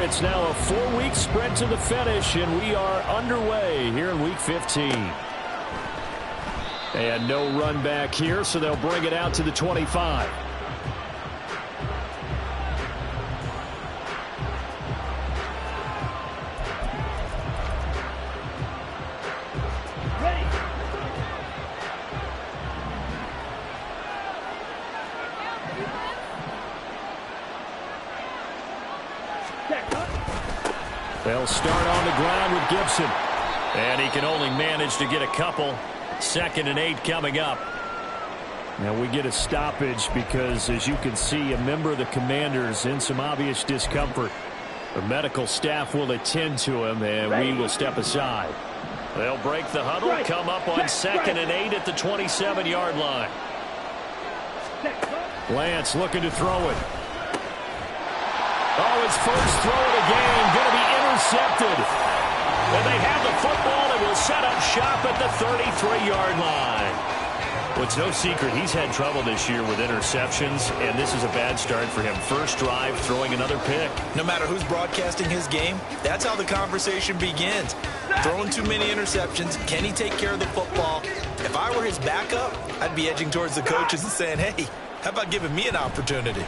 it's now a 4-week sprint to the finish, and we are underway here in Week 15. And no run back here, so they'll bring it out to the 25. They'll start on the ground with Gibson. And he can only manage to get a couple. 2nd and 8 coming up. Now we get a stoppage because, as you can see, a member of the Commanders in some obvious discomfort. The medical staff will attend to him, and we will step aside. They'll break the huddle, come up on 2nd and 8 at the 27-yard line. Lance looking to throw it. Oh, his first throw of the game going to be intercepted. And they have the football and will set up shop at the 33-yard line. Well, it's no secret he's had trouble this year with interceptions, and this is a bad start for him. First drive, throwing another pick. No matter who's broadcasting his game, that's how the conversation begins. Throwing too many interceptions, can he take care of the football? If I were his backup, I'd be edging towards the coaches and saying, hey, how about giving me an opportunity?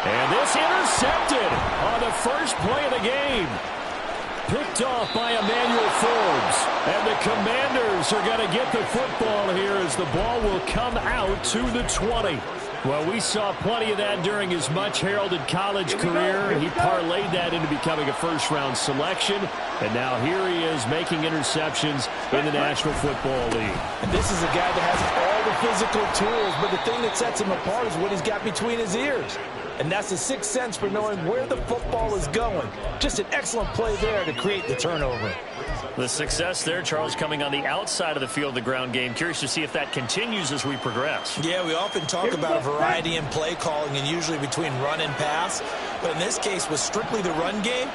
And this intercepted on the first play of the game. Picked off by Emmanuel Forbes. And the Commanders are going to get the football here as the ball will come out to the 20. Well, we saw plenty of that during his much-heralded college career. He parlayed that into becoming a first-round selection. And now here he is making interceptions in the National Football League. And this is a guy that has all the physical tools, but the thing that sets him apart is what he's got between his ears. And that's the sixth sense for knowing where the football is going. Just an excellent play there to create the turnover. The success there, Charles, coming on the outside of the field, the ground game. Curious to see if that continues as we progress. Yeah, we often talk about a variety in play calling and usually between run and pass. But in this case, with strictly the run game,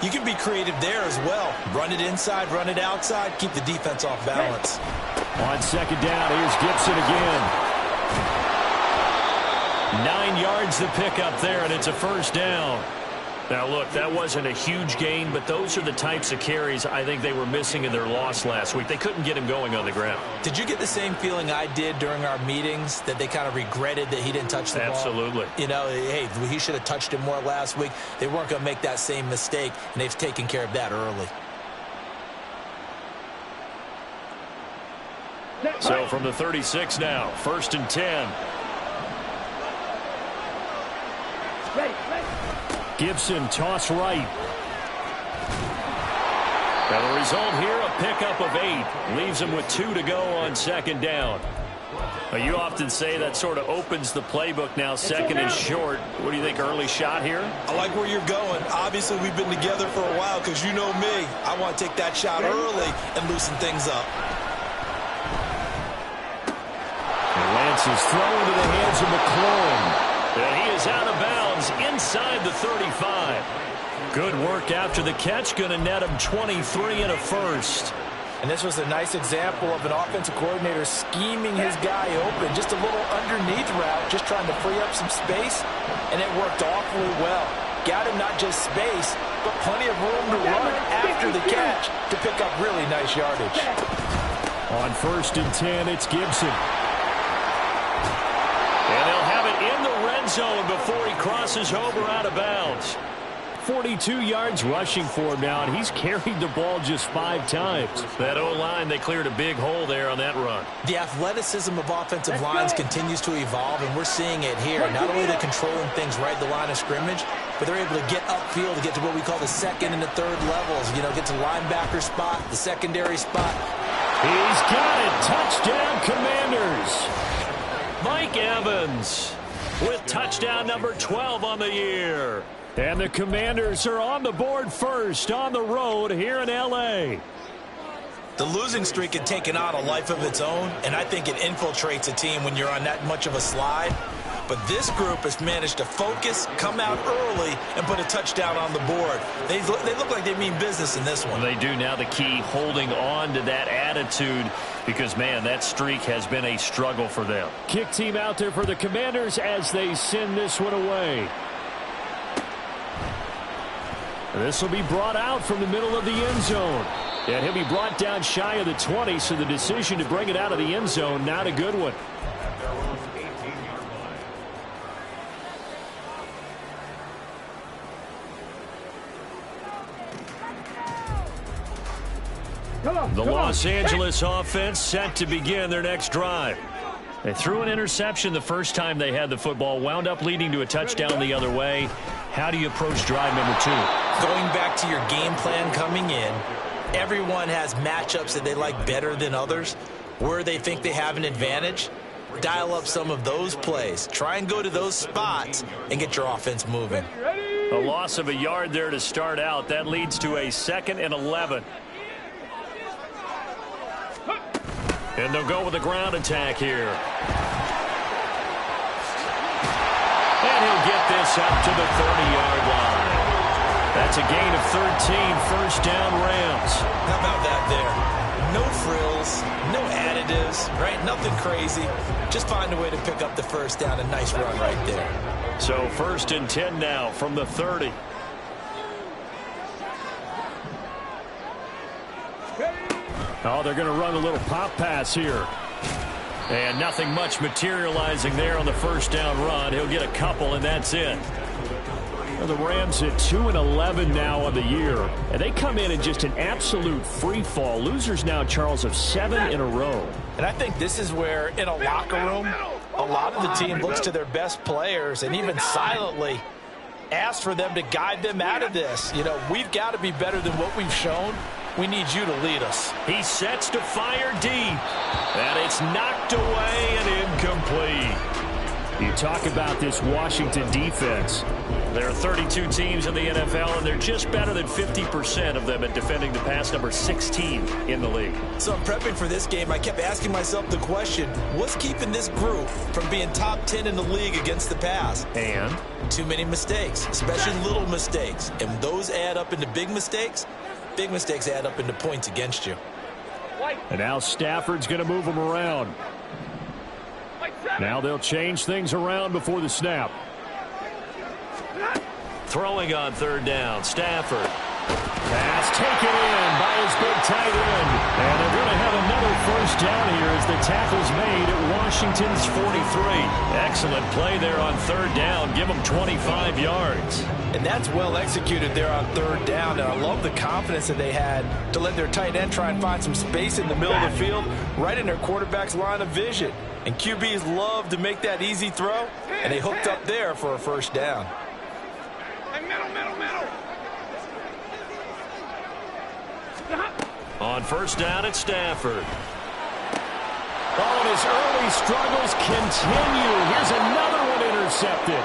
you can be creative there as well. Run it inside, run it outside, keep the defense off balance. On 2nd down, here's Gibson again. 9 yards to pick up there, and it's a first down. Now, look, that wasn't a huge gain, but those are the types of carries I think they were missing in their loss last week. They couldn't get him going on the ground. Did you get the same feeling I did during our meetings, that they kind of regretted that he didn't touch the ball? Absolutely. You know, hey, he should have touched it more last week. They weren't going to make that same mistake, and they've taken care of that early. So from the 36 now, 1st and 10. Gibson toss right. And the result here, a pickup of 8. Leaves him with 2 to go on 2nd down. Now, you often say that sort of opens the playbook now, 2nd and short. What do you think, early shot here? I like where you're going. Obviously, we've been together for a while because you know me. I want to take that shot early and loosen things up. And Lance is thrown into the hands of McLaurin. And he is out of bounds inside the 35. Good work after the catch. Going to net him 23 and a first. And this was a nice example of an offensive coordinator scheming his guy open. Just a little underneath route, just trying to free up some space. And it worked awfully well. Got him not just space, but plenty of room to run after the catch to pick up really nice yardage. On 1st and 10, it's Gibson. And they'll have it in the red zone before he crosses over out of bounds. 42 yards rushing for him now, and he's carried the ball just 5 times. That O-line, they cleared a big hole there on that run. The athleticism of offensive lines continues to evolve, and we're seeing it here. Not only are they controlling things right at the line of scrimmage, but they're able to get upfield to get to what we call the 2nd and the 3rd levels. You know, get to linebacker spot, the secondary spot. He's got it. Touchdown, Commanders. Mike Evans with touchdown number 12 on the year. And the Commanders are on the board first on the road here in L.A. The losing streak had taken on a life of its own, and I think it infiltrates a team when you're on that much of a slide. But this group has managed to focus, come out early, and put a touchdown on the board. They look like they mean business in this one. They do. Now the key, holding on to that attitude, because, man, that streak has been a struggle for them. Kick team out there for the Commanders as they send this one away. This will be brought out from the middle of the end zone. And he'll be brought down shy of the 20, so the decision to bring it out of the end zone, not a good one. The Los Angeles offense set to begin their next drive. They threw an interception the first time they had the football, wound up leading to a touchdown the other way. How do you approach drive number 2? Going back to your game plan coming in, everyone has matchups that they like better than others. Where they think they have an advantage, dial up some of those plays. Try and go to those spots and get your offense moving. A loss of a yard there to start out. That leads to a 2nd and 11. And they'll go with a ground attack here. And he'll get this up to the 30-yard line. That's a gain of 13, first down Rams. How about that there? No frills, no additives, right? Nothing crazy. Just find a way to pick up the first down. A nice run right there. So 1st and 10 now from the 30. Oh, they're going to run a little pop pass here. And nothing much materializing there on the first down run. He'll get a couple, and that's it. Well, the Rams at 2-11 now on the year. And they come in just an absolute free fall. Losers now, Charles, of 7 in a row. And I think this is where, in a locker room, a lot of the team looks to their best players and even silently asks for them to guide them out of this. You know, we've got to be better than what we've shown. We need you to lead us. He sets to fire deep. And it's knocked away and incomplete. You talk about this Washington defense. There are 32 teams in the NFL, and they're just better than 50% of them at defending the pass, number 16 in the league. So I'm prepping for this game. I kept asking myself the question, what's keeping this group from being top 10 in the league against the pass? And? Too many mistakes, especially little mistakes. And when those add up into big mistakes add up into points against you. And now Stafford's going to move them around. Now they'll change things around before the snap. Throwing on 3rd down, Stafford. Pass taken in by his big tight end. And they're going to have another first down here as the tackle's made at Washington's 43. Excellent play there on 3rd down. Give them 25 yards. And that's well executed there on 3rd down. And I love the confidence that they had to let their tight end try and find some space in the middle of the field, right in their quarterback's line of vision. And QBs love to make that easy throw, and they hooked up there for a first down. On 1st down at Stafford. Oh, and his early struggles continue. Here's another one intercepted.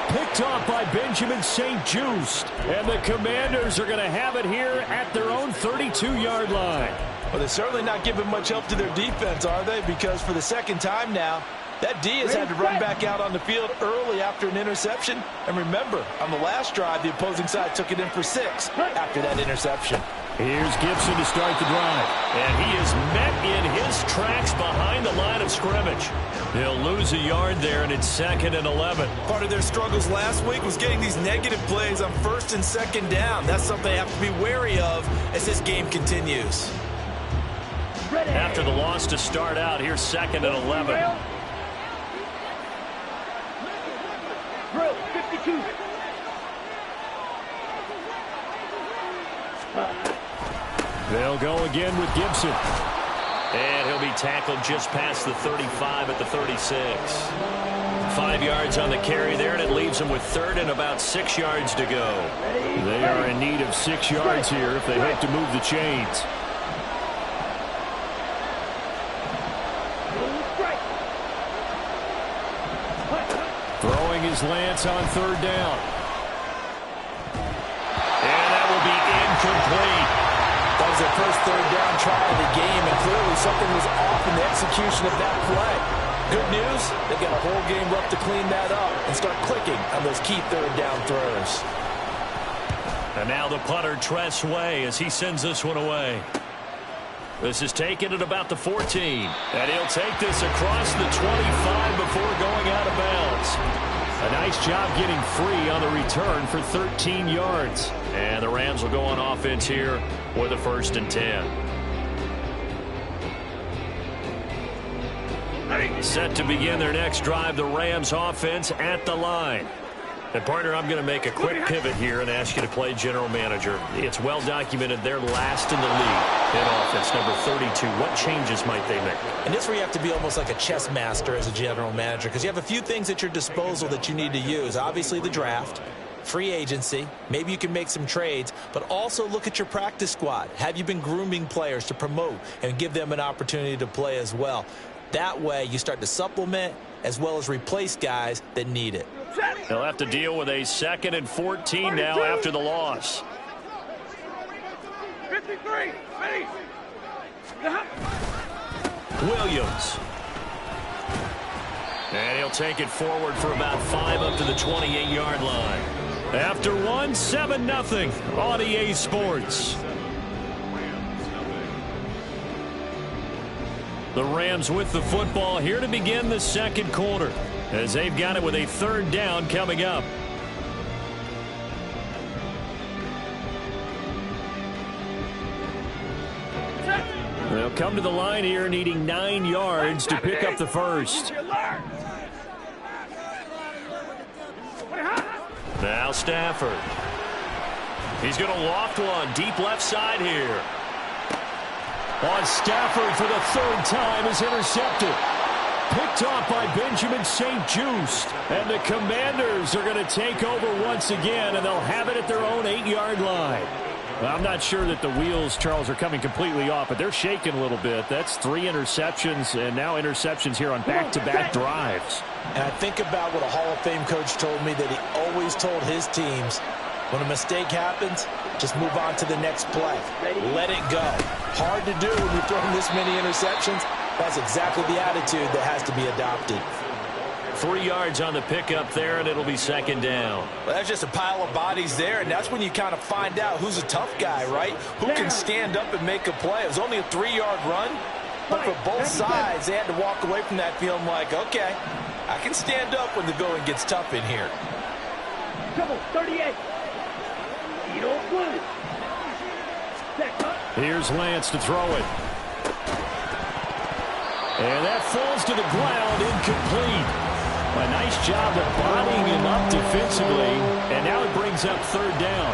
Picked off by Benjamin St-Juste. And the Commanders are going to have it here at their own 32-yard line. Well, they're certainly not giving much help to their defense, are they? Because for the 2nd time now, that D has had to run back out on the field early after an interception. And remember, on the last drive, the opposing side took it in for 6 after that interception. Here's Gibson to start the drive. And he is met in his tracks behind the line of scrimmage. He'll lose a yard there, and it's 2nd and 11. Part of their struggles last week was getting these negative plays on 1st and 2nd down. That's something they have to be wary of as this game continues. After the loss to start out, here's 2nd and 11. Drill 52. They'll go again with Gibson. And he'll be tackled just past the 35 at the 36. 5 yards on the carry there, and it leaves them with 3rd and about 6 yards to go. They are in need of 6 yards here if they hope to move the chains. Throwing his Lance on 3rd down. And that will be incomplete. That was their first 3rd down try of the game, and clearly something was off in the execution of that play. Good news, they got a whole game left to clean that up and start clicking on those key 3rd down throws. And now the punter, Tress Way, as he sends this one away. This is taken at about the 14. And he'll take this across the 25 before going out of bounds. A nice job getting free on the return for 13 yards. And the Rams will go on offense here with a 1st and 10. Set to begin their next drive, the Rams offense at the line. And, partner, I'm going to make a quick pivot here and ask you to play general manager. It's well documented they're last in the league in offense, number 32. What changes might they make? And this is where you have to be almost like a chess master as a general manager, because you have a few things at your disposal that you need to use. Obviously, the draft, free agency, maybe you can make some trades, but also look at your practice squad. Have you been grooming players to promote and give them an opportunity to play as well? That way, you start to supplement as well as replace guys that need it. They'll have to deal with a 2nd and 14 now after the loss. 53, ready. Williams. And he'll take it forward for about 5 up to the 28-yard line. After one, 7-0 on EA Sports. The Rams with the football here to begin the 2nd quarter, as they've got it with a 3rd down coming up. They'll come to the line here needing 9 yards to pick up the 1st. Now Stafford. He's going to loft one deep left side here. On Stafford for the 3rd time is intercepted. Picked off by Benjamin St-Juste. And the Commanders are going to take over once again, and they'll have it at their own 8-yard line. Well, I'm not sure that the wheels, Charles, are coming completely off, but they're shaking a little bit. That's 3 interceptions, and now interceptions here on back-to-back drives. And I think about what a Hall of Fame coach told me, that he always told his teams, when a mistake happens, just move on to the next play. Let it go. Hard to do when you're throwing this many interceptions. That's exactly the attitude that has to be adopted. 3 yards on the pickup there, and it'll be 2nd down. Well, that's just a pile of bodies there, and that's when you kind of find out who's a tough guy, right? Who can stand up and make a play. It was only a 3-yard run, but for both sides, they had to walk away from that feeling like, okay, I can stand up when the going gets tough in here. Double 38. You don't want it. Here's Lance to throw it. And that falls to the ground, incomplete. A nice job of bodying him up defensively, and now it brings up 3rd down.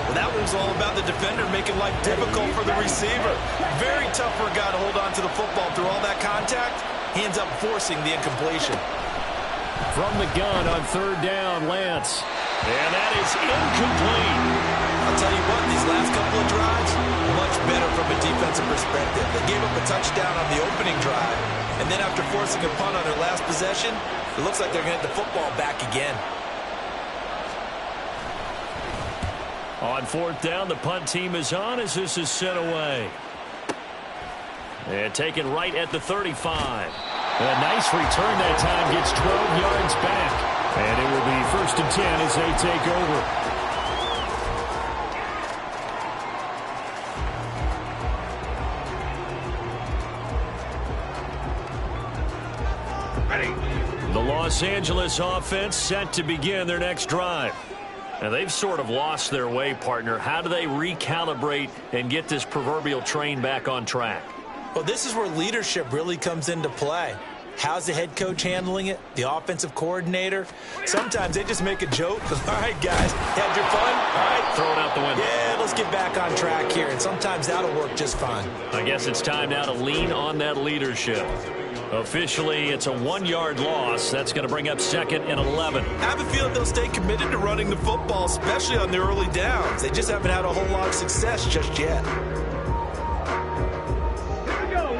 Well, that was all about the defender making life difficult for the receiver. Very tough for a guy to hold on to the football through all that contact. He ends up forcing the incompletion. From the gun on 3rd down, Lance. And that is incomplete. I'll tell you what, these last couple of drives, much better from a defensive perspective. They gave up a touchdown on the opening drive, and then after forcing a punt on their last possession, it looks like they're going to get the football back again. On 4th down, the punt team is on as this is sent away. And taken right at the 35. A nice return that time, gets 12 yards back. And it will be 1st and 10 as they take over. Ready. The Los Angeles offense set to begin their next drive. Now, they've sort of lost their way, partner. How do they recalibrate and get this proverbial train back on track? Well, this is where leadership really comes into play. How's the head coach handling it? The offensive coordinator? Sometimes they just make a joke. All right, guys, had your fun? All right. Throw it out the window. Yeah, let's get back on track here. And sometimes that'll work just fine. I guess it's time now to lean on that leadership. Officially, it's a 1-yard loss. That's going to bring up 2nd and 11. I have a feeling they'll stay committed to running the football, especially on the early downs. They just haven't had a whole lot of success just yet.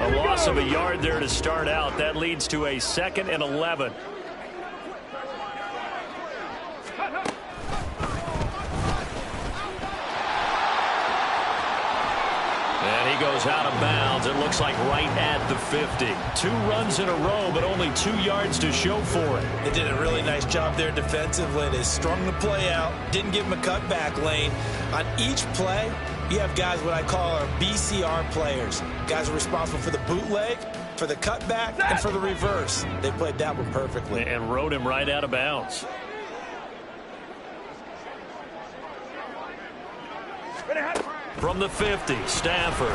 A loss of a yard there to start out. That leads to a 2nd and 11. And he goes out of bounds. It looks like right at the 50. 2 runs in a row, but only 2 yards to show for it. They did a really nice job there defensively. They strung the play out, didn't give him a cutback lane. On each play, you have guys what I call our BCR players. Guys are responsible for the bootleg, for the cutback and for the reverse. They played that one perfectly. And rode him right out of bounds. From the 50, Stafford.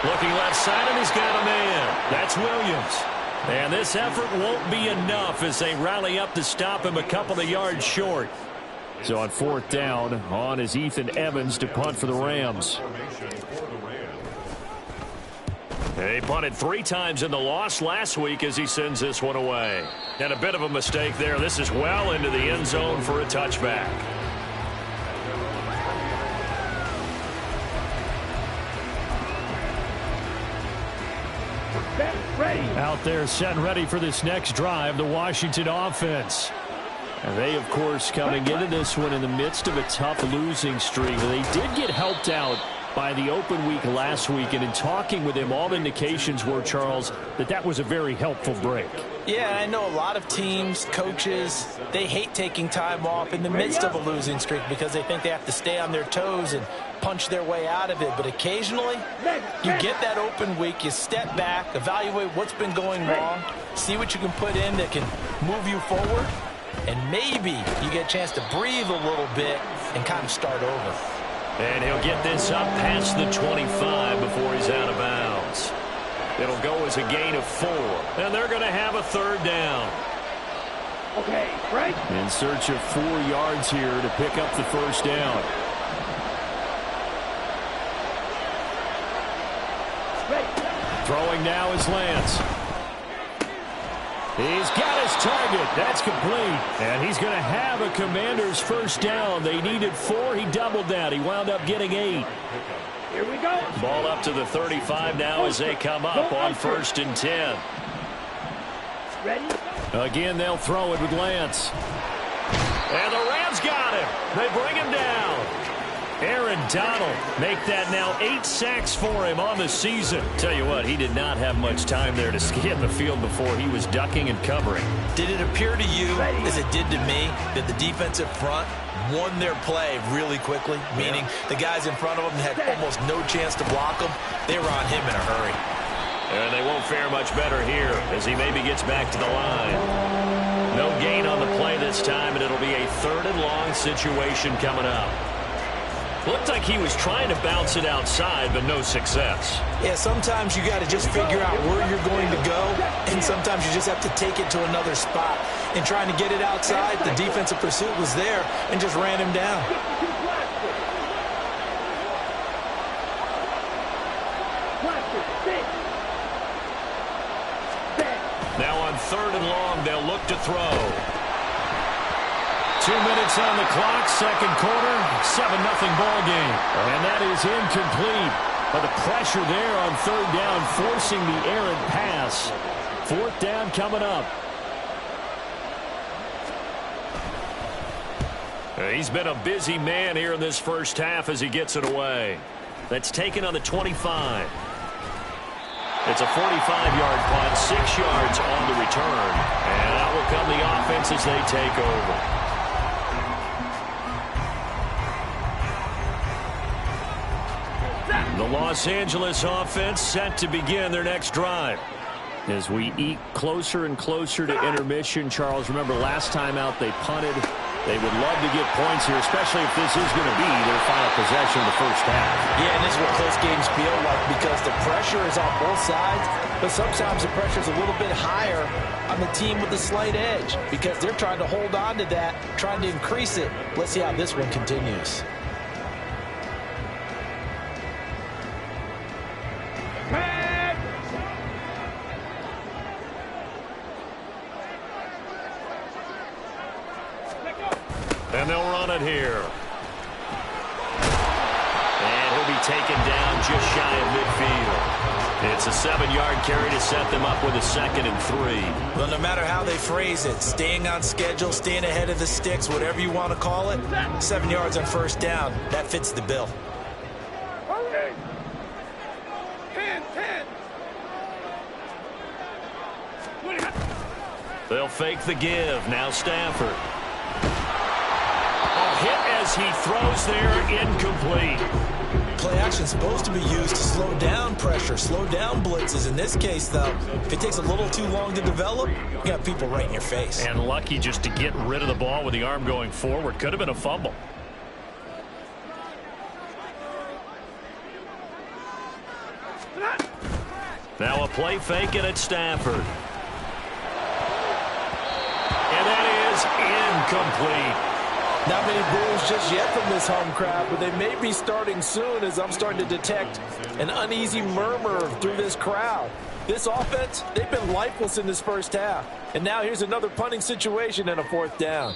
Looking left side, and he's got a man. That's Williams. And this effort won't be enough as they rally up to stop him a couple of yards short. So on 4th down, on is Ethan Evans to punt for the Rams. He punted 3 times in the loss last week as he sends this one away. And a bit of a mistake there. This is well into the end zone for a touchback. Out there set and ready for this next drive, the Washington offense. And they, of course, coming into this one in the midst of a tough losing streak. They did get helped out by the open week last week, and in talking with him, all indications were, Charles, that was a very helpful break. Yeah, I know a lot of teams, coaches, they hate taking time off in the midst of a losing streak because they think they have to stay on their toes and punch their way out of it. But occasionally, you get that open week, you step back, evaluate what's been going wrong, see what you can put in that can move you forward, and maybe you get a chance to breathe a little bit and kind of start over. And he'll get this up past the 25 before he's out of bounds. It'll go as a gain of 4. And they're going to have a 3rd down. Okay, right. In search of 4 yards here to pick up the 1st down. Right. Throwing now is Lance. He's got his target. That's complete. And he's going to have a Commander's 1st down. They needed 4. He doubled that. He wound up getting 8. Here we go. Ball up to the 35 now as they come up on 1st and 10. Ready? Again, they'll throw it with Lance. And the Rams got him. They bring him down. Aaron Donald make that now 8 sacks for him on the season. Tell you what, he did not have much time there to scan the field before he was ducking and covering. Did it appear to you, as it did to me, that the defensive front won their play really quickly? Meaning the guys in front of them had almost no chance to block him. They were on him in a hurry. And they won't fare much better here as he maybe gets back to the line. No gain on the play this time, and it'll be a 3rd and long situation coming up. Looked like he was trying to bounce it outside, but no success. Yeah, sometimes you got to just figure out where you're going to go, and sometimes you just have to take it to another spot. And trying to get it outside, the defensive pursuit was there and just ran him down. Now on 3rd and long, they'll look to throw. 2 minutes on the clock, 2nd quarter, 7-0 ball game. And that is incomplete. But the pressure there on 3rd down, forcing the errant pass. 4th down coming up. He's been a busy man here in this first half as he gets it away. That's taken on the 25. It's a 45-yard punt, 6 yards on the return. And out will come the offense as they take over. The Los Angeles offense set to begin their next drive. As we eke closer and closer to intermission, Charles, remember last time out they punted. They would love to get points here, especially if this is going to be their final possession of the first half. Yeah, and this is what close games feel like because the pressure is on both sides, but sometimes the pressure is a little bit higher on the team with the slight edge because they're trying to hold on to that, trying to increase it. Let's see how this one continues. And they'll run it here. And he'll be taken down just shy of midfield. It's a 7-yard carry to set them up with a 2nd and 3. Well, no matter how they phrase it, staying on schedule, staying ahead of the sticks, whatever you want to call it, 7 yards on 1st down, that fits the bill. 10. They'll fake the give. Now Stafford. A hit as as he throws there, incomplete. Play action is supposed to be used to slow down pressure, slow down blitzes. In this case, though, if it takes a little too long to develop, you got people right in your face. And lucky just to get rid of the ball with the arm going forward. Could have been a fumble. Now a play fake and it's Stafford. And that is incomplete. Not many boos just yet from this home crowd, but they may be starting soon as I'm starting to detect an uneasy murmur through this crowd. This offense, they've been lifeless in this first half. And now here's another punting situation and a fourth down.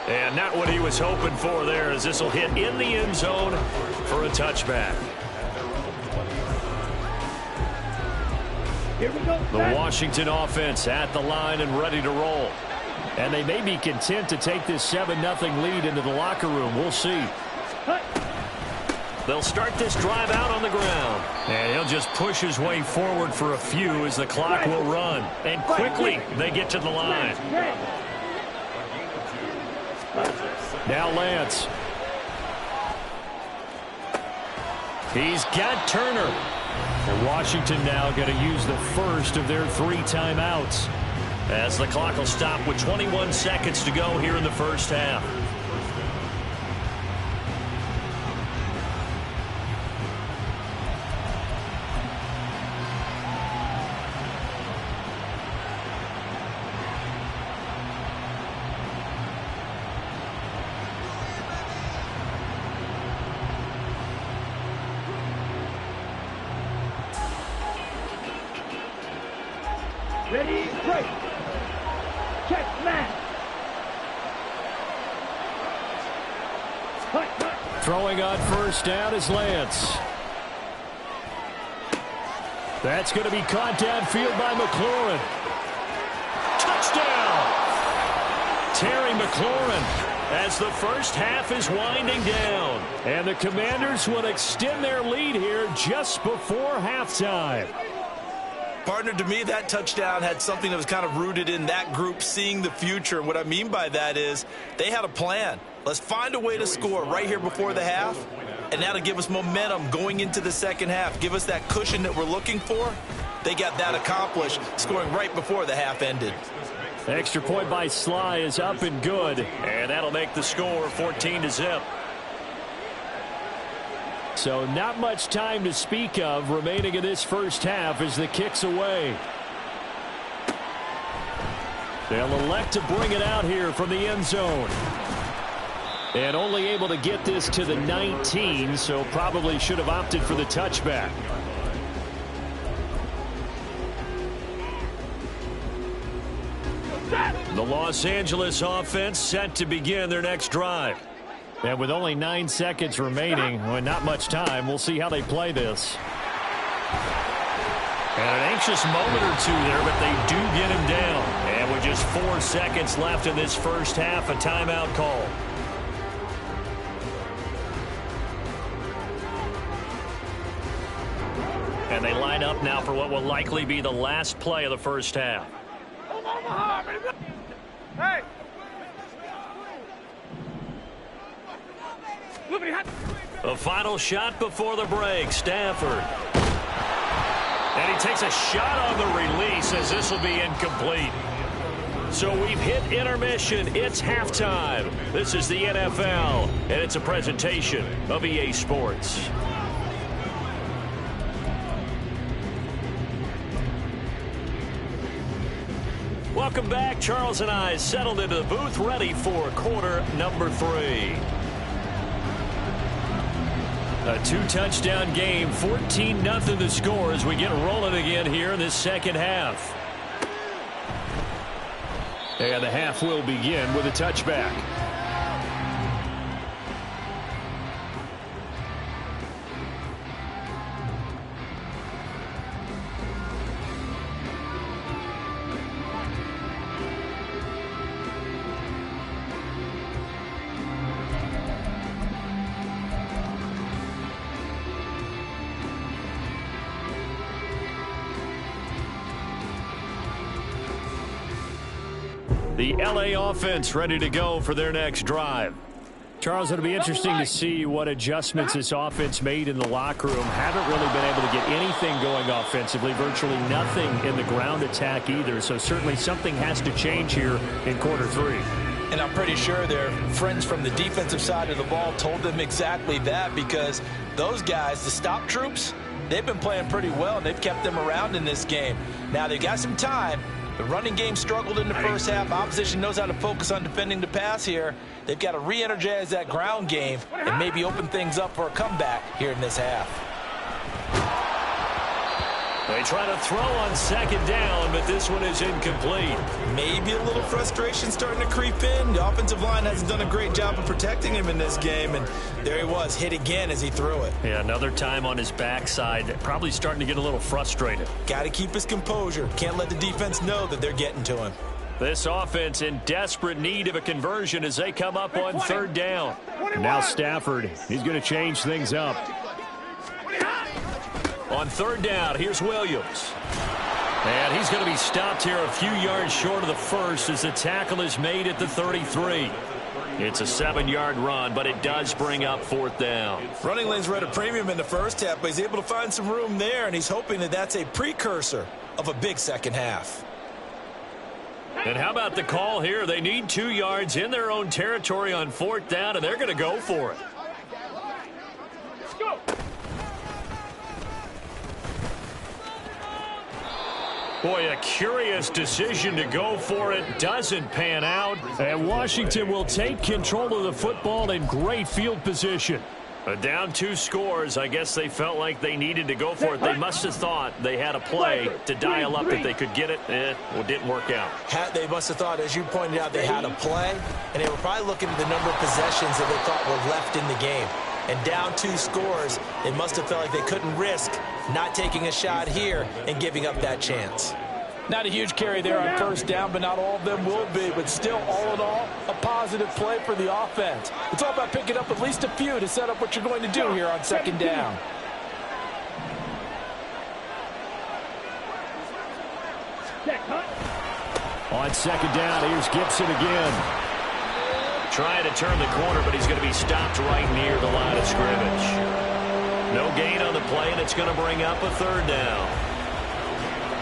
And not what he was hoping for there, as this will hit in the end zone for a touchback. Here we go. The Washington offense at the line and ready to roll. And they may be content to take this 7-0 lead into the locker room. We'll see. They'll start this drive out on the ground. And he'll just push his way forward for a few as the clock will run. And quickly they get to the line. Now Lance. He's got Turner. And Washington now going to use the first of their 3 timeouts, as the clock will stop with 21 seconds to go here in the first half. Ready, break. Check, match. Throwing on first down is Lance. That's going to be caught downfield by McLaurin. Touchdown! Terry McLaurin, as the first half is winding down. And the Commanders will extend their lead here just before halftime. Partner, to me, that touchdown had something that was kind of rooted in that group seeing the future. And what I mean by that is they had a plan. Let's find a way to score right here before the half, and that'll give us momentum going into the second half. Give us that cushion that we're looking for. They got that accomplished, scoring right before the half ended. Extra point by Sly is up and good, and that'll make the score 14-0. So not much time to speak of remaining in this first half as the kick's away. They'll elect to bring it out here from the end zone. And only able to get this to the 19, so probably should have opted for the touchback. The Los Angeles offense set to begin their next drive. And with only 9 seconds remaining, well, not much time, we'll see how they play this. And an anxious moment or two there, but they do get him down. And with just 4 seconds left in this first half, a timeout call. And they line up now for what will likely be the last play of the first half. Hey! The final shot before the break, Stafford. And he takes a shot on the release as this will be incomplete. So we've hit intermission. It's halftime. This is the NFL, and it's a presentation of EA Sports. Welcome back. Charles and I settled into the booth, ready for quarter number 3. A 2-touchdown game, 14-0 the score as we get rolling again here in this second half. And the half will begin with a touchback. The LA offense ready to go for their next drive. Charles, it'll be interesting to see what adjustments this offense made in the locker room. Haven't really been able to get anything going offensively, virtually nothing in the ground attack either. So certainly something has to change here in quarter three. And I'm pretty sure their friends from the defensive side of the ball told them exactly that, because those guys, the stop troops, they've been playing pretty well. They've kept them around in this game. Now they've got some time. The running game struggled in the first half. Opposition knows how to focus on defending the pass here. They've got to re-energize that ground game and maybe open things up for a comeback here in this half. They try to throw on second down, but this one is incomplete. Maybe a little frustration starting to creep in. The offensive line hasn't done a great job of protecting him in this game, and there he was, hit again as he threw it. Yeah, another time on his backside, probably starting to get a little frustrated. Got to keep his composure. Can't let the defense know that they're getting to him. This offense in desperate need of a conversion as they come up on third down. Now Stafford, he's going to change things up. On third down, here's Williams. And he's going to be stopped here a few yards short of the first as the tackle is made at the 33. It's a 7-yard run, but it does bring up fourth down. Running lanes were at a premium in the first half, but he's able to find some room there, and he's hoping that that's a precursor of a big second half. And how about the call here? They need 2 yards in their own territory on fourth down, and they're going to go for it. Let's go. Boy, a curious decision to go for it. Doesn't pan out. And Washington will take control of the football in great field position. Down 2 scores. I guess they felt like they needed to go for it. They must have thought they had a play to dial up that they could get it. Well, it didn't work out. They must have thought, as you pointed out, they had a play, and they were probably looking at the number of possessions that they thought were left in the game. And down 2 scores, they must have felt like they couldn't risk not taking a shot here and giving up that chance. Not a huge carry there on first down, but not all of them will be. But still, all in all, a positive play for the offense. It's all about picking up at least a few to set up what you're going to do here on second down. On second down, here's Gibson again. Trying to turn the corner, but he's going to be stopped right near the line of scrimmage. No gain on the play, and it's going to bring up a third down.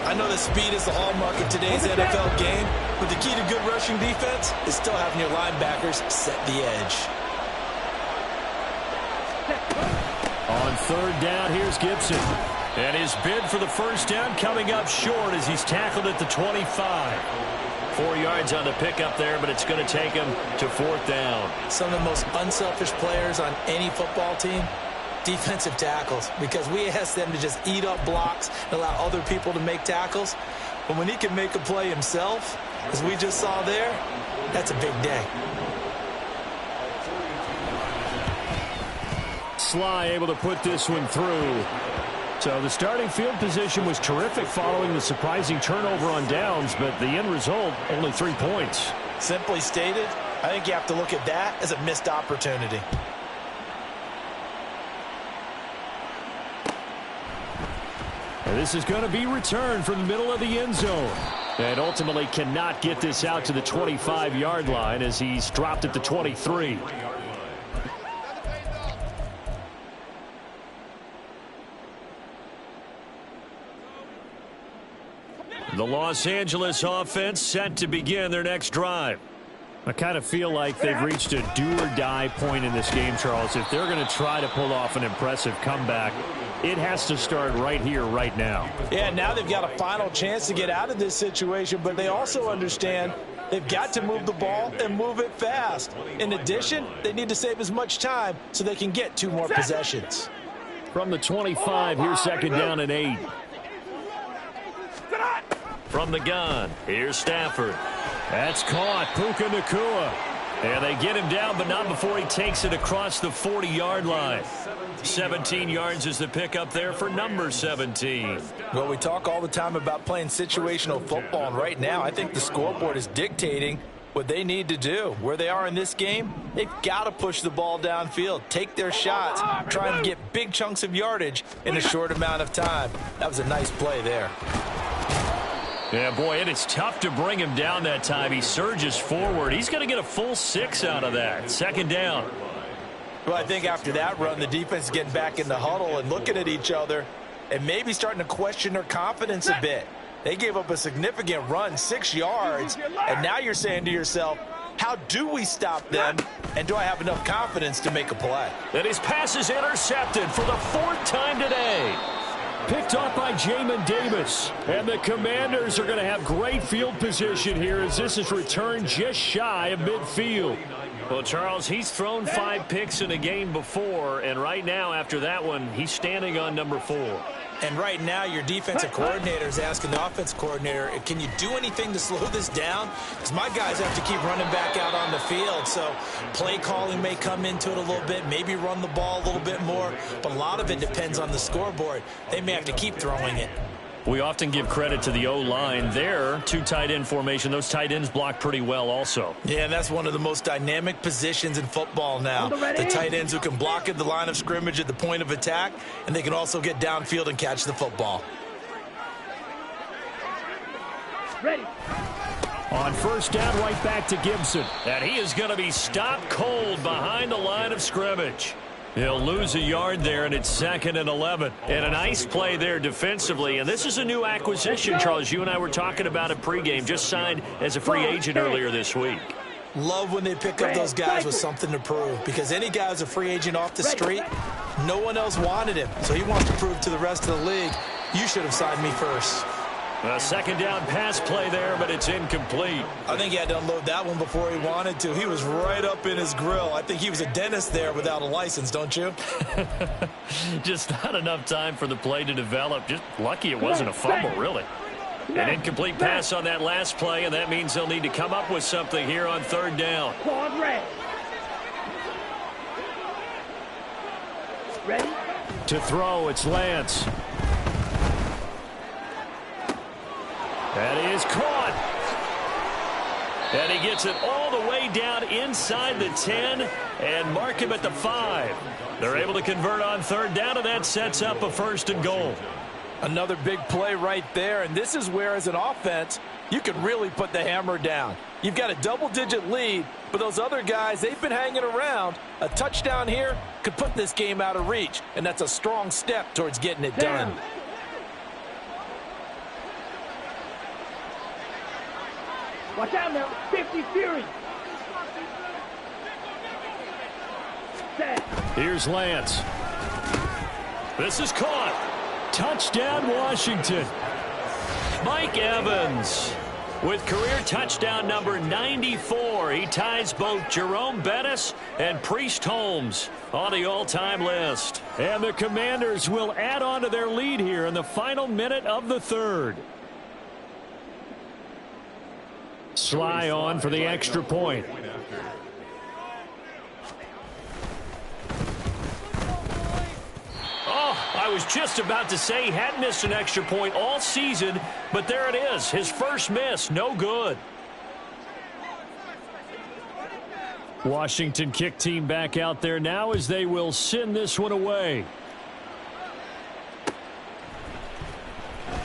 I know that speed is the hallmark of today's NFL game, but the key to good rushing defense is still having your linebackers set the edge. On third down, here's Gibson. And his bid for the first down coming up short as he's tackled at the 25. 4 yards on the pickup there, but it's going to take him to fourth down. Some of the most unselfish players on any football team, defensive tackles, because we ask them to just eat up blocks and allow other people to make tackles. But when he can make a play himself, as we just saw there, that's a big day. Sly able to put this one through. So the starting field position was terrific following the surprising turnover on downs, but the end result, only 3 points. Simply stated, I think you have to look at that as a missed opportunity. And this is going to be returned from the middle of the end zone. And ultimately cannot get this out to the 25-yard line as he's dropped at the 23. The Los Angeles offense set to begin their next drive. I kind of feel like they've reached a do-or-die point in this game, Charles. If they're going to try to pull off an impressive comeback, it has to start right here, right now. Yeah, now they've got a final chance to get out of this situation, but they also understand they've got to move the ball and move it fast. In addition, they need to save as much time so they can get 2 more possessions. From the 25, here's second down and 8. From the gun, here's Stafford. That's caught, Puka Nacua. And they get him down, but not before he takes it across the 40-yard line. 17 yards is the pickup there for number 17. Well, we talk all the time about playing situational football, and right now I think the scoreboard is dictating what they need to do. Where they are in this game, they've got to push the ball downfield, take their shots, try and get big chunks of yardage in a short amount of time. That was a nice play there. Yeah, boy, it is tough to bring him down that time. He surges forward. He's going to get a full 6 out of that. Second down. Well, I think after that run, the defense is getting back in the huddle and looking at each other and maybe starting to question their confidence a bit. They gave up a significant run, 6 yards, and now you're saying to yourself, how do we stop them, and do I have enough confidence to make a play? And his pass is intercepted for the 4th time today. Picked off by Jamin Davis. And the Commanders are going to have great field position here as this is returned just shy of midfield. Well, Charles, he's thrown 5 picks in a game before, and right now after that one, he's standing on number 4. And right now, your defensive coordinator is asking the offensive coordinator, can you do anything to slow this down? Because my guys have to keep running back out on the field. So play calling may come into it a little bit, maybe run the ball a little bit more. But a lot of it depends on the scoreboard. They may have to keep throwing it. We often give credit to the O-line there. 2 tight end formation. Those tight ends block pretty well also. Yeah, and that's one of the most dynamic positions in football now. The tight ends who can block at the line of scrimmage at the point of attack, and they can also get downfield and catch the football. Ready. On first down, right back to Gibson. And he is going to be stopped cold behind the line of scrimmage. He'll lose a yard there, and it's 2nd and 11. And a nice play there defensively. And this is a new acquisition, Charles. You and I were talking about it pregame. Just signed as a free agent earlier this week. Love when they pick up those guys with something to prove. Because any guy who's a free agent off the street, no one else wanted him. So he wants to prove to the rest of the league, you should have signed me first. A 2nd down pass play there, but it's incomplete. I think he had to unload that one before he wanted to. He was right up in his grill. I think he was a dentist there without a license, don't you? Just not enough time for the play to develop. Just lucky it wasn't a fumble, really. An incomplete pass on that last play, and that means they'll need to come up with something here on 3rd down. Ready? To throw, it's Lance. That is caught. And he gets it all the way down inside the 10 and mark him at the 5. They're able to convert on 3rd down, and that sets up a 1st and goal. Another big play right there, and this is where, as an offense, you can really put the hammer down. You've got a double-digit lead, but those other guys, they've been hanging around. A touchdown here could put this game out of reach, and that's a strong step towards getting it done. Watch out now. 50 Fury. Set. Here's Lance. This is caught. Touchdown, Washington. Mike Evans with career touchdown number 94. He ties both Jerome Bettis and Priest Holmes on the all-time list. And the Commanders will add on to their lead here in the final minute of the 3rd. Sly on for the extra point. Oh, I was just about to say he hadn't missed an extra point all season, but there it is. His first miss, no good. Washington kick team back out there now as they will send this one away.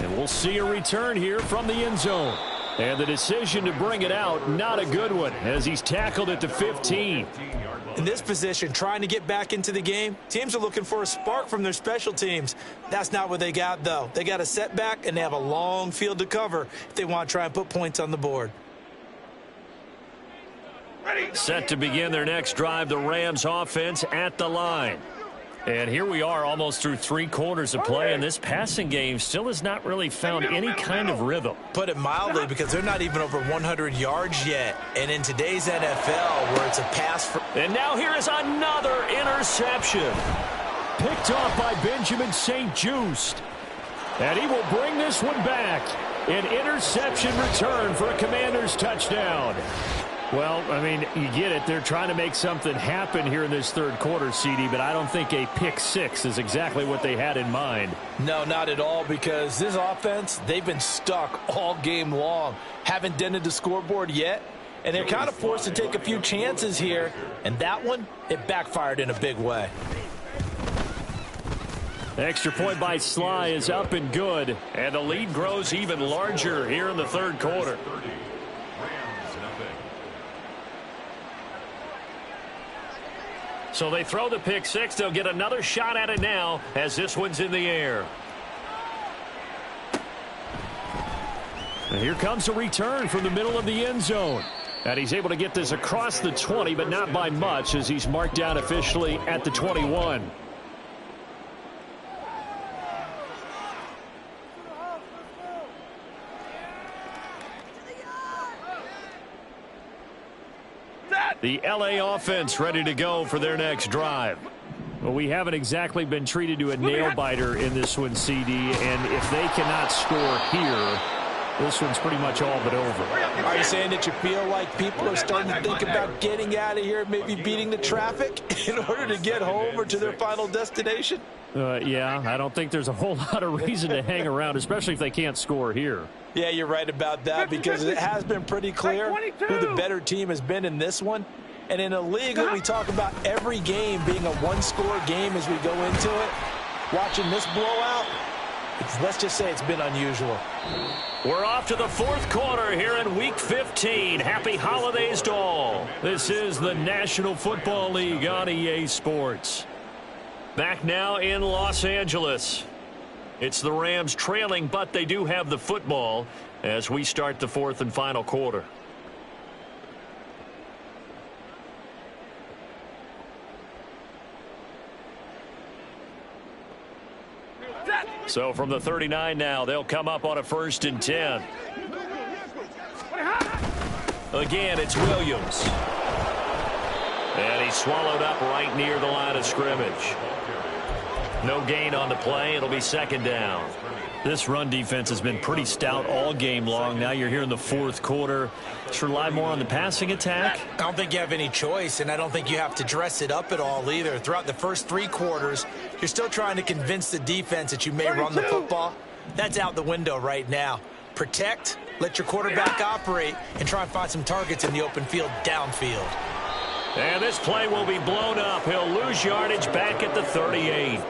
And we'll see a return here from the end zone. And the decision to bring it out, not a good one, as he's tackled at the 15. In this position, trying to get back into the game, teams are looking for a spark from their special teams. That's not what they got, though. They got a setback, and they have a long field to cover if they want to try and put points on the board. Set to begin their next drive, the Rams offense at the line. And here we are almost through 3 quarters of play, and this passing game still has not really found any kind of rhythm. Put it mildly, because they're not even over 100 yards yet. And in today's NFL, where it's a pass for... And now here is another interception. Picked off by Benjamin St-Juste. And he will bring this one back. An interception return for a Commanders touchdown. Well, I mean, you get it. They're trying to make something happen here in this 3rd quarter, CD, but I don't think a pick 6 is exactly what they had in mind. No, not at all, because this offense, they've been stuck all game long. Haven't dented the scoreboard yet, and they're kind of forced to take a few chances here, and that one, it backfired in a big way. Extra point by Sly is up and good. And the lead grows even larger here in the third quarter. So they throw the pick six. They'll get another shot at it now as this one's in the air. And here comes a return from the middle of the end zone. And he's able to get this across the 20, but not by much as he's marked down officially at the 21. The LA offense ready to go for their next drive. Well, we haven't exactly been treated to a nail-biter in this one, CD, and if they cannot score here, this one's pretty much all but over. Are you saying that you feel like people are starting to think about getting out of here, maybe beating the traffic in order to get home or to their final destination? Yeah, I don't think there's a whole lot of reason to hang around, especially if they can't score here. Yeah, you're right about that because it has been pretty clear who the better team has been in this one. And in a league that we talk about every game being a one-score game as we go into it, watching this blowout, let's just say it's been unusual. We're off to the fourth quarter here in Week 15. Happy holidays to all. This is the National Football League on EA Sports. Back now in Los Angeles. It's the Rams trailing, but they do have the football as we start the fourth and final quarter. So from the 39 now, they'll come up on a 1st and 10. Again, it's Williams. And he's swallowed up right near the line of scrimmage. No gain on the play. It'll be 2nd down. This run defense has been pretty stout all game long. Now you're here in the fourth quarter. Should rely more on the passing attack. I don't think you have any choice, and I don't think you have to dress it up at all either. Throughout the first 3 quarters, you're still trying to convince the defense that you may run the football. That's out the window right now. Protect, let your quarterback operate, and try and find some targets in the open field downfield. And this play will be blown up. He'll lose yardage back at the 38.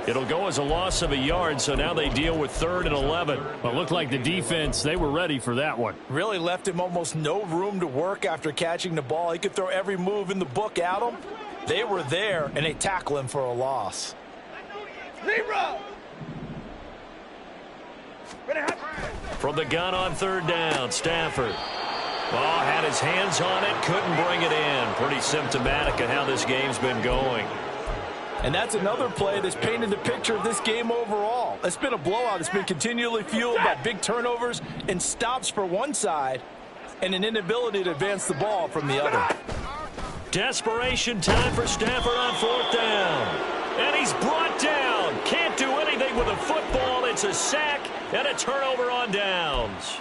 It'll go as a loss of a yard, so now they deal with 3rd and 11. Well, it looked like the defense, they were ready for that one. Really left him almost no room to work after catching the ball. He could throw every move in the book at him. They were there, and they tackle him for a loss. From the gun on 3rd down, Stafford. Oh, had his hands on it, couldn't bring it in. Pretty symptomatic of how this game's been going. And that's another play that's painted the picture of this game overall. It's been a blowout. It's been continually fueled by big turnovers and stops for one side and an inability to advance the ball from the other. Desperation time for Stafford on 4th down. And he's brought down. Can't do anything with a football. It's a sack and a turnover on downs.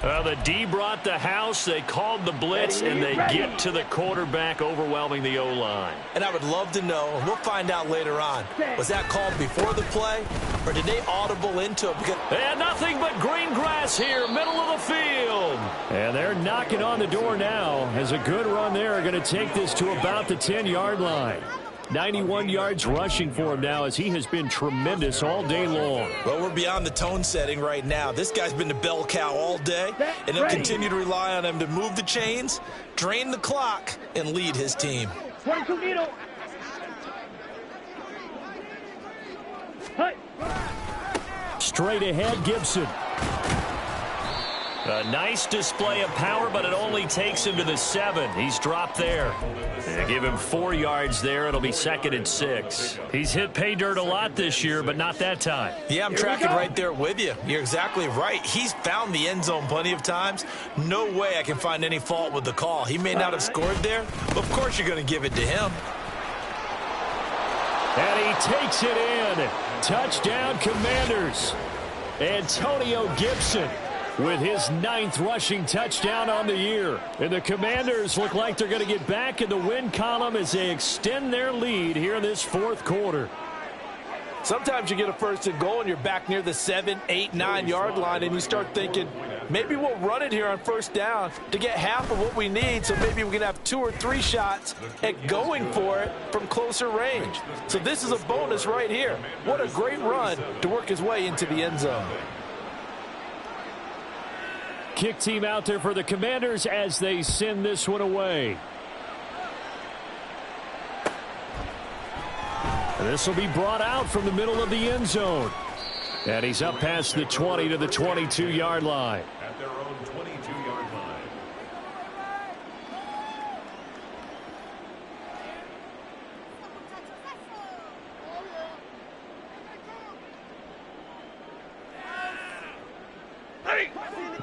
The D brought the house. They called the blitz, and they get to the quarterback, overwhelming the O-line. And I would love to know, and we'll find out later on, was that called before the play, or did they audible into it? And nothing but green grass here, middle of the field. And they're knocking on the door now as a good run there are going to take this to about the 10-yard line. 91 yards rushing for him now as he has been tremendous all day long. Well, we're beyond the tone setting right now. This guy's been the bell cow all day, and he'll continue to rely on him to move the chains, drain the clock, and lead his team. 22 needle. Straight ahead, Gibson. A nice display of power, but it only takes him to the 7. He's dropped there. They give him 4 yards there. It'll be 2nd and 6. He's hit pay dirt a lot this year, but not that time. Yeah, I'm tracking right there with you. You're exactly right. He's found the end zone plenty of times. No way I can find any fault with the call. He may not have scored there, but of course you're going to give it to him. And he takes it in. Touchdown, Commanders. Antonio Gibson with his 9th rushing touchdown on the year. And the Commanders look like they're going to get back in the win column as they extend their lead here in this fourth quarter. Sometimes you get a first and goal and you're back near the 7, 8, 9-yard line, and you start thinking, maybe we'll run it here on first down to get half of what we need, so maybe we can have 2 or 3 shots at going for it from closer range. So this is a bonus right here. What a great run to work his way into the end zone. Kick team out there for the Commanders as they send this one away. And this will be brought out from the middle of the end zone. And he's up past the 20 to the 22-yard line. At their own 22-yard line.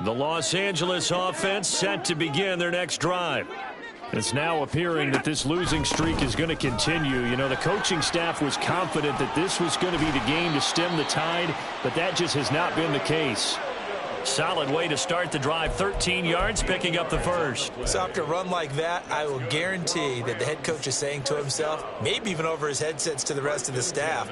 The Los Angeles offense set to begin their next drive. It's now appearing that this losing streak is going to continue. You know, the coaching staff was confident that this was going to be the game to stem the tide, but that just has not been the case. Solid way to start the drive. 13 yards, picking up the first. So after a run like that, I will guarantee that the head coach is saying to himself, maybe even over his headsets to the rest of the staff,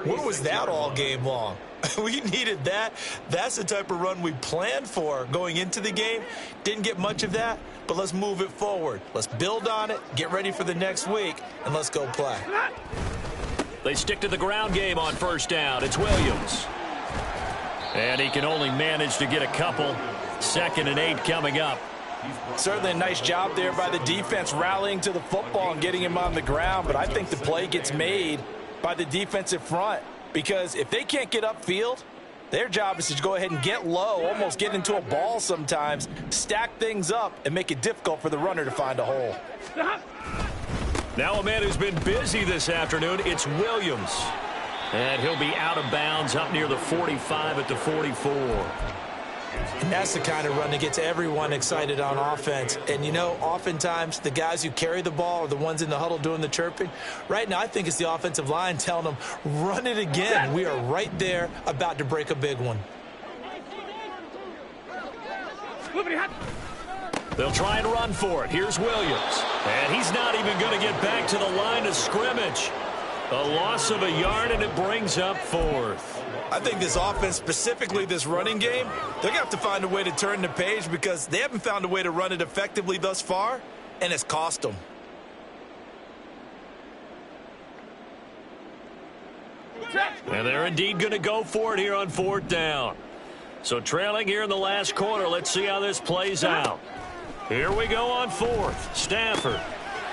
where was that all game long? We needed that. That's the type of run we planned for going into the game. Didn't get much of that, but let's move it forward. Let's build on it, get ready for the next week, and let's go play. They stick to the ground game on first down. It's Williams. And he can only manage to get a couple. 2nd and 8 coming up. Certainly a nice job there by the defense rallying to the football and getting him on the ground, but I think the play gets made by the defensive front, because if they can't get upfield, their job is to go ahead and get low, almost get into a ball sometimes, stack things up, and make it difficult for the runner to find a hole. Now a man who's been busy this afternoon, it's Williams. And he'll be out of bounds up near the 45 at the 44. And that's the kind of run that gets everyone excited on offense. And, you know, oftentimes the guys who carry the ball are the ones in the huddle doing the chirping. Right now, I think it's the offensive line telling them, run it again. We are right there about to break a big one. They'll try and run for it. Here's Williams. And he's not even going to get back to the line of scrimmage. A loss of a yard, and it brings up 4th. I think this offense, specifically this running game, they're going to have to find a way to turn the page because they haven't found a way to run it effectively thus far, and it's cost them. And they're indeed going to go for it here on 4th down. So trailing here in the last quarter, let's see how this plays out. Here we go on 4th. Stafford.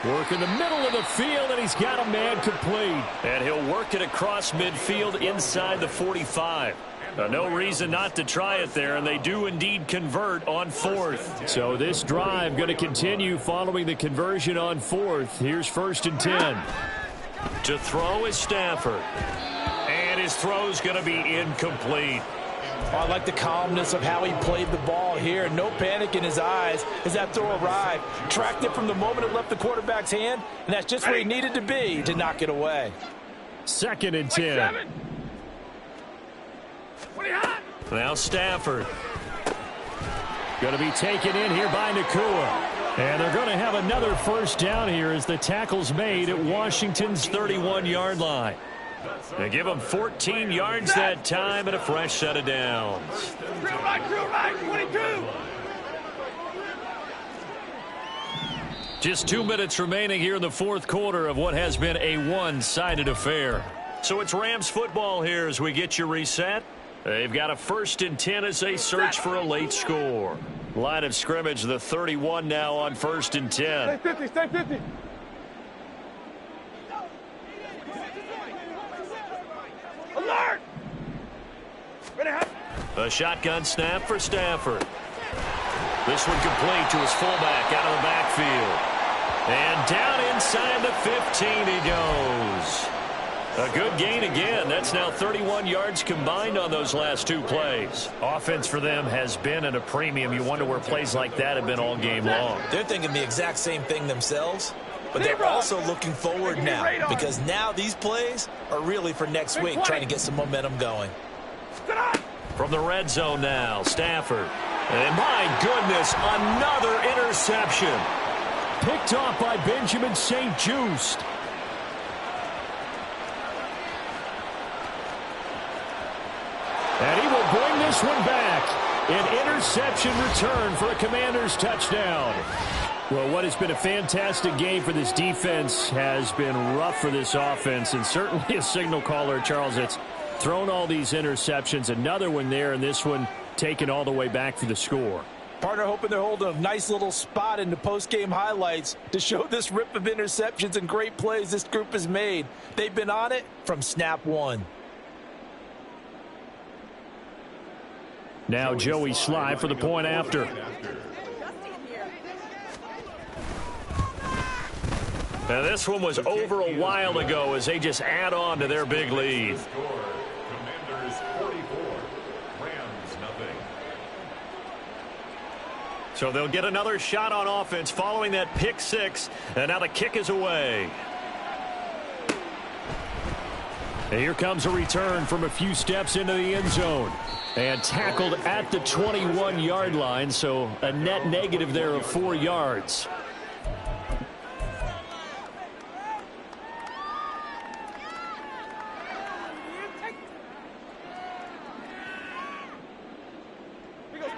Work in the middle of the field, and he's got a man complete. And he'll work it across midfield inside the 45. No reason not to try it there, and they do indeed convert on 4th. So this drive going to continue following the conversion on 4th. Here's 1st and 10. To throw is Stafford. And his throw's going to be incomplete. I like the calmness of how he played the ball here. No panic in his eyes as that throw arrived. Tracked it from the moment it left the quarterback's hand, and that's just where he needed to be to knock it away. 2nd and 10. Now Stafford. Going to be taken in here by Nacua. And they're going to have another first down here as the tackle's made at Washington's 31-yard line. They give him 14 yards that time and a fresh set of downs. Drill right, 22. Just 2 minutes remaining here in the 4th quarter of what has been a one-sided affair. So it's Rams football here as we get you reset. They've got a 1st and 10 as they search for a late score. Line of scrimmage, the 31 now on 1st and 10. Stay 50. Alert! A shotgun snap for Stafford. This one complete to his fullback out of the backfield. And down inside the 15 he goes. A good gain again. That's now 31 yards combined on those last 2 plays. Offense for them has been at a premium. You wonder where plays like that have been all game long. They're thinking the exact same thing themselves, but they're also looking forward now because now these plays are really for next week, trying to get some momentum going. From the red zone now, Stafford. And my goodness, another interception. Picked off by Benjamin St-Juste. this one back. An interception return for a Commanders touchdown. Well, what has been a fantastic game for this defense has been rough for this offense, and certainly a signal caller, Charles, that's thrown all these interceptions. Another one there, and this one taken all the way back for the score. Partner hoping they're holding a nice little spot in the post-game highlights to show this rip of interceptions and great plays this group has made. They've been on it from snap one. Now Joey Sly for the point after. Now this one was over a while ago as they just add on to their big lead. Commanders 44, Rams nothing. So they'll get another shot on offense following that pick six, and now the kick is away. And here comes a return from a few steps into the end zone. And tackled at the 21-yard line, so a net negative there of 4 yards.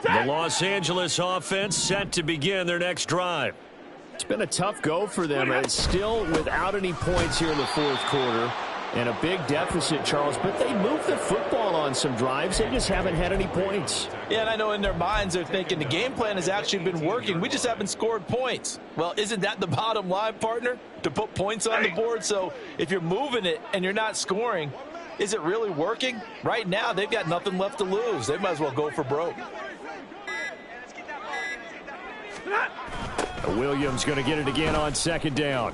The Los Angeles offense set to begin their next drive. It's been a tough go for them. It's still without any points here in the fourth quarter. And a big deficit, Charles, but they moved the football on some drives. They just haven't had any points. Yeah, and I know in their minds they're thinking the game plan has actually been working. We just haven't scored points. Well, isn't that the bottom line, partner? To put points on the board? So if you're moving it and you're not scoring, is it really working? Right now, they've got nothing left to lose. They might as well go for broke. Williams going to get it again on second down.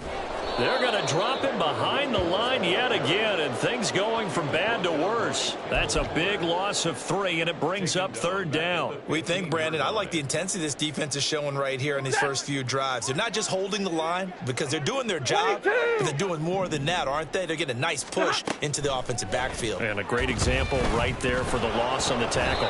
They're going to drop him behind the line yet again, and things going from bad to worse. That's a big loss of 3, and it brings up third down. We think, Brandon, I like the intensity this defense is showing right here in these first few drives. They're not just holding the line because they're doing their job, but they're doing more than that, aren't they? They're getting a nice push into the offensive backfield. And a great example right there for the loss on the tackle.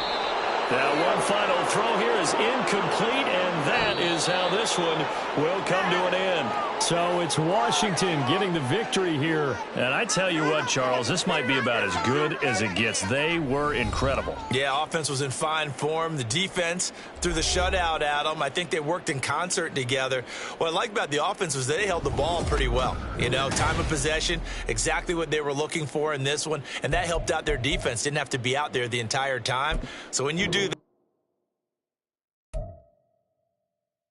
Now, one final throw here is incomplete, and that is how this one will come to an end. So it's Washington getting the victory here. And I tell you what, Charles, this might be about as good as it gets. They were incredible. Yeah, offense was in fine form. The defense threw the shutout at them. I think they worked in concert together. What I like about the offense was they held the ball pretty well. You know, time of possession, exactly what they were looking for in this one, and that helped out their defense. Didn't have to be out there the entire time. So when you do